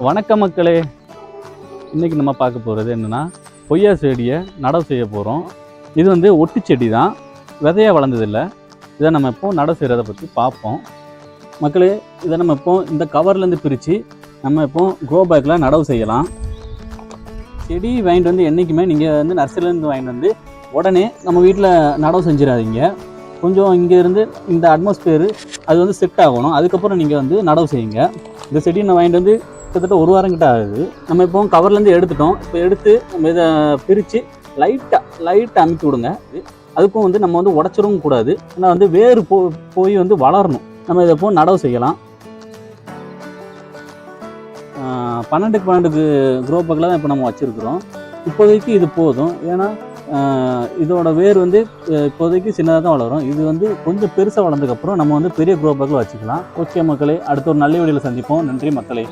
வணக்க மக்களே, இன்றைக்கி நம்ம பார்க்க போகிறது என்னென்னா கொய்யா செடியை நடவு செய்ய போகிறோம். இது வந்து ஒட்டு செடி தான், விதையாக வளர்ந்ததில்லை. இதை நம்ம இப்போது நடவு செய்கிறத பற்றி பார்ப்போம். மக்களே, இதை நம்ம இப்போது இந்த கவர்லேருந்து பிரித்து நம்ம இப்போது க்ரோ பேக்கில் நடவு செய்யலாம். செடி வாங்கிட்டு வந்து என்றைக்குமே நீங்கள் வந்து நர்சரிலேருந்து வாங்கிட்டு வந்து உடனே நம்ம வீட்டில் நடவு செஞ்சிடாதீங்க. கொஞ்சம் இங்கேருந்து இந்த அட்மாஸ்பியர் அது வந்து செட் ஆகணும். அதுக்கப்புறம் நீங்கள் வந்து நடவு செய்யுங்க. இந்த செடியை நான் வாங்கிட்டு வந்து கிட்டத்தட்ட ஒரு வாரம் கிட்ட ஆகுது. நம்ம இப்போ கவர்லேருந்து எடுத்துட்டோம். இப்போ எடுத்து நம்ம இதை பிரித்து லைட்டாக அமுக்கி விடுங்க. அதுக்கும் வந்து நம்ம வந்து உடச்சிடவும் கூடாது. ஏன்னா வந்து வேறு போய் வந்து வளரணும். நம்ம இதை இப்போ நடவு செய்யலாம். 12க்கு 12 க்ரோ பேக்கில் தான் இப்போ நம்ம வச்சுருக்குறோம். இப்போதைக்கு இது போதும். ஏன்னா இதோட வேர் வந்து இப்போதைக்கு சின்னதாக தான் வளரும். இது வந்து கொஞ்சம் பெருசாக வளர்ந்ததுக்கப்புறம் நம்ம வந்து பெரிய க்ரோ பேக்கில் வச்சுக்கலாம். ஓகே மக்களே, அடுத்த ஒரு நல்ல வீடியோவில் சந்திப்போம். நன்றி மக்களே.